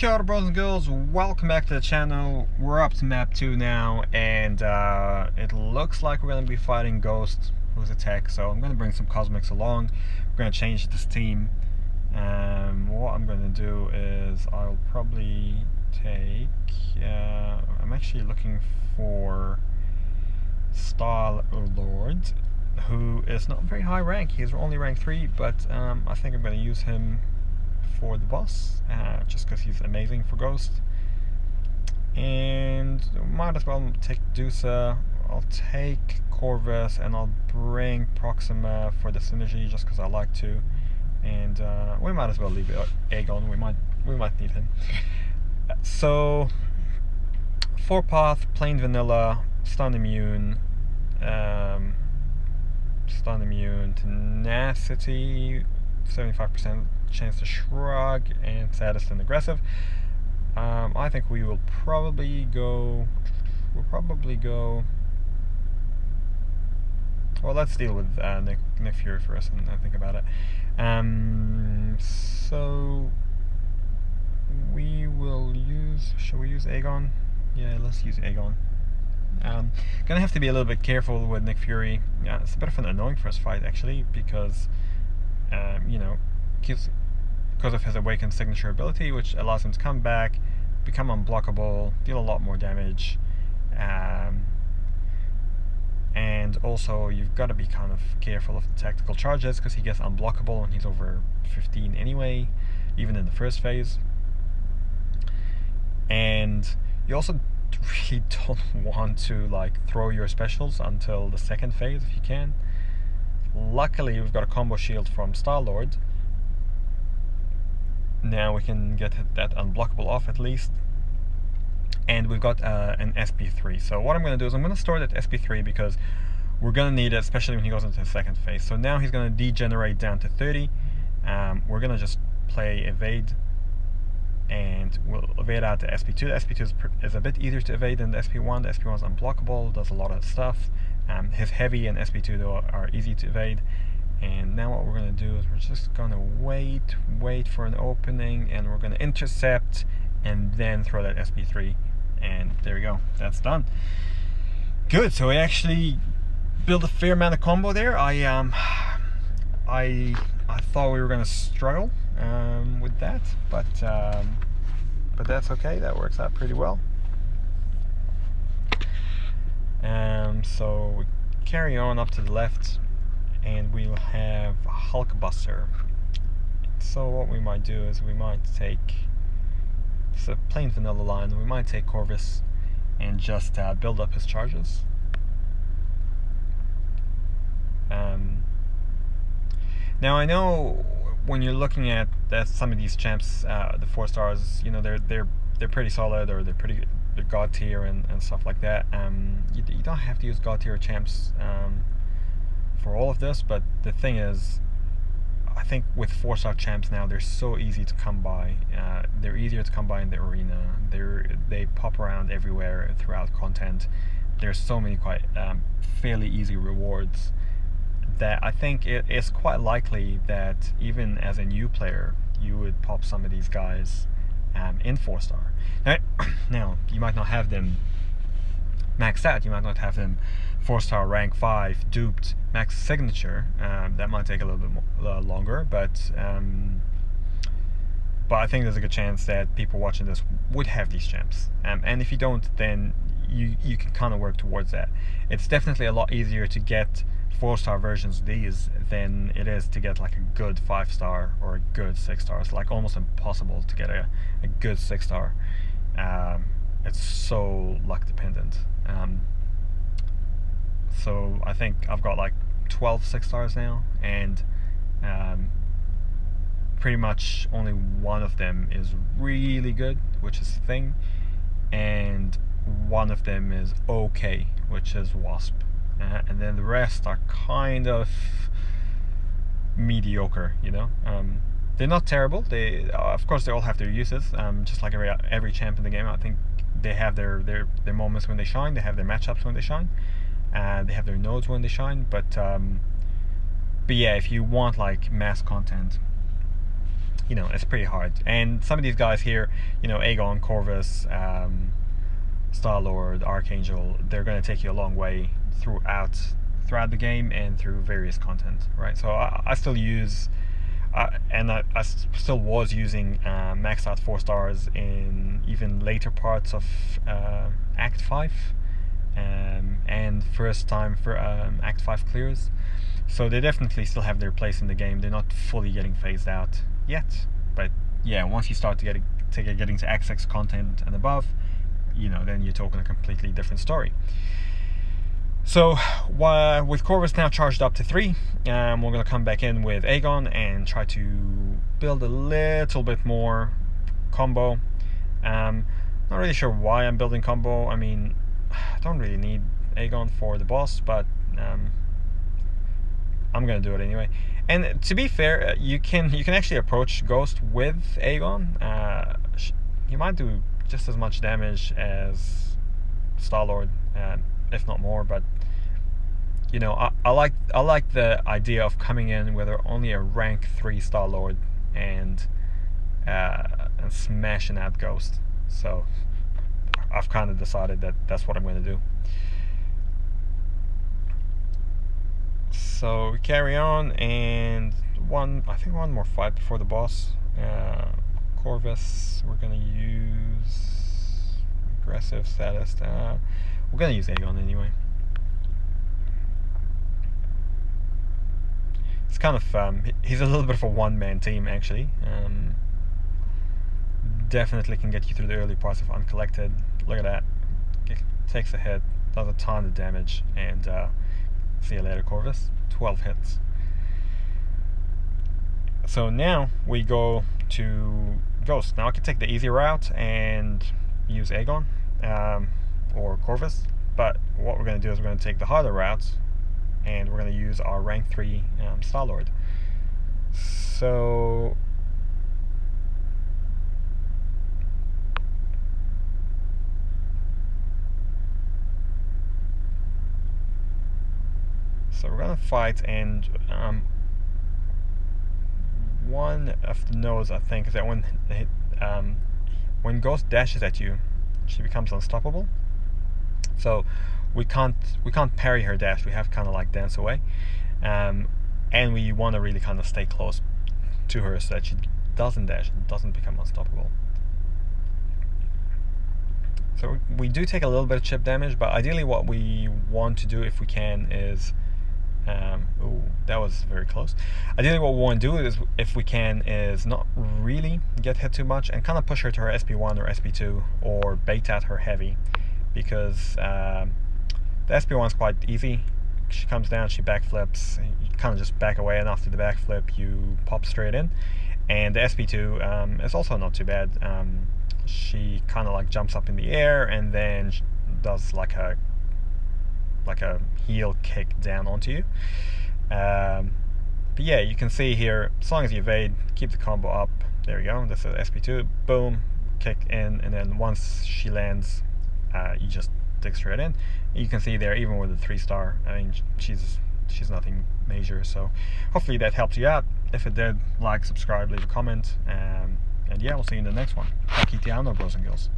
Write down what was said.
Kia ora, boys and girls, welcome back to the channel. We're up to map 2 now, and it looks like we're going to be fighting Ghost, who's a tech, so I'm going to bring some Cosmics along. We're going to change this team. What I'm going to do is I'll probably take... I'm actually looking for Star-Lord, who is not very high rank. He's only rank 3, but I think I'm going to use him for the boss, just because he's amazing for Ghost. And might as well take Dusa. I'll take Corvus, and I'll bring Proxima for the synergy, just because I like to. And we might as well leave Aegon. We might need him. So 4-path, plain vanilla, stun immune, tenacity, 75% chance to shrug, and saddest and aggressive. I think we will probably go. Well, let's deal with Nick Fury first and think about it. So we will use. Shall we use Aegon? Yeah, let's use Aegon. Gonna have to be a little bit careful with Nick Fury. Yeah, it's a bit of an annoying first fight actually, because you know, because of his awakened signature ability, which allows him to come back, become unblockable, deal a lot more damage, and also you've got to be kind of careful of the tactical charges, because he gets unblockable and he's over 15 anyway, even in the first phase. And you also really don't want to like throw your specials until the second phase if you can. Luckily we've got a combo shield from Star-Lord. Now we can get that unblockable off at least. And we've got an SP3. So what I'm going to do is I'm going to store that SP3, because we're going to need it, especially when he goes into the second phase. So now he's going to degenerate down to 30. We're going to just play evade, and we'll evade out to SP2. The SP2 is a bit easier to evade than the SP1. The SP1 is unblockable, does a lot of stuff. His heavy and SP2 though are easy to evade. And now what we're going to do is we're just going to wait for an opening, and we're going to intercept and then throw that SP3, and there we go, that's done. Good, so we actually built a fair amount of combo there. I thought we were going to struggle with that, but that's okay, that works out pretty well. So we carry on up to the left, and we'll have Hulkbuster. So what we might do is we might take, it's a plain vanilla line, we might take Corvus and just build up his charges. Now I know when you're looking at some of these champs, the 4 stars, you know, they're pretty solid, or they're god tier and stuff like that. You don't have to use god tier champs for all of this, but the thing is, I think with 4-star champs now, they're so easy to come by. They're easier to come by in the arena. They pop around everywhere throughout content. There's so many quite fairly easy rewards that I think it is quite likely that even as a new player, you would pop some of these guys in 4-star. Now, you might not have them maxed out. You might not have them 4-star rank 5 duped max signature. That might take a little bit longer, but I think there's a good chance that people watching this would have these champs, and if you don't, then you can kind of work towards that. It's definitely a lot easier to get 4-star versions of these than it is to get like a good 5-star or a good 6-star. It's like almost impossible to get a good 6-star. It's so luck dependent. So I think I've got like 12 6-stars now, and pretty much only one of them is really good, which is Thing, and one of them is okay, which is Wasp, and then the rest are kind of mediocre, you know. They're not terrible. They of course they all have their uses, just like every champ in the game. I think they have their moments when they shine. They have their matchups when they shine. They have their nodes when they shine, but yeah, if you want like mass content, you know, it's pretty hard. And some of these guys here, you know, Aegon, Corvus, Star-Lord, Archangel, they're going to take you a long way throughout the game and through various content, right? So I still use, and I still was using maxed out 4 stars in even later parts of Act 5, and first time for Act 5 clears. So they definitely still have their place in the game. They're not fully getting phased out yet, but yeah, once you start getting to Act 6 content and above, you know, then you're talking a completely different story. So with Corvus now charged up to 3, we're going to come back in with Aegon and try to build a little bit more combo. Not really sure why I'm building combo. I mean, I don't really need Aegon for the boss, but I'm going to do it anyway. And to be fair, you can actually approach Ghost with Aegon. He might do just as much damage as Star-Lord, if not more. But you know, I like the idea of coming in with only a rank 3 Star-Lord and smashing out Ghost. So I've kind of decided that that's what I'm going to do. So we carry on, and I think one more fight before the boss. Corvus, we're going to use aggressive sadist. We're going to use Aegon anyway. It's kind of he's a little bit of a one-man team actually. Definitely can get you through the early parts of Uncollected. Look at that. Takes a hit, does a ton of damage, and see you later, Corvus. 12 hits. So now we go to Ghost. Now I can take the easy route and use Aegon or Corvus, but what we're going to do is we're going to take the harder route, and we're going to use our rank 3 Star-Lord. So we're going to fight, and one of the notes I think is that when Ghost dashes at you, she becomes unstoppable. So we can't parry her dash. We have to kind of like dance away, and we want to really kind of stay close to her so that she doesn't dash and doesn't become unstoppable. So we do take a little bit of chip damage, but ideally what we want to do, if we can, is oh, that was very close. Ideally what we want to do is, if we can, is not really get hit too much and kind of push her to her SP1 or SP2, or bait at her heavy, because the SP1 is quite easy. She comes down, she backflips, you kind of just back away, and after the backflip you pop straight in. And the SP2 is also not too bad. She kind of like jumps up in the air and then does like a heel kick down onto you. But yeah, you can see here, as long as you evade, keep the combo up, there you go, that's the SP2, boom, kick in, and then once she lands, you just dig straight in. You can see there, even with the 3-star, I mean, she's nothing major. So hopefully that helps you out. If it did, like, subscribe, leave a comment, and yeah, we'll see you in the next one. Bros and girls.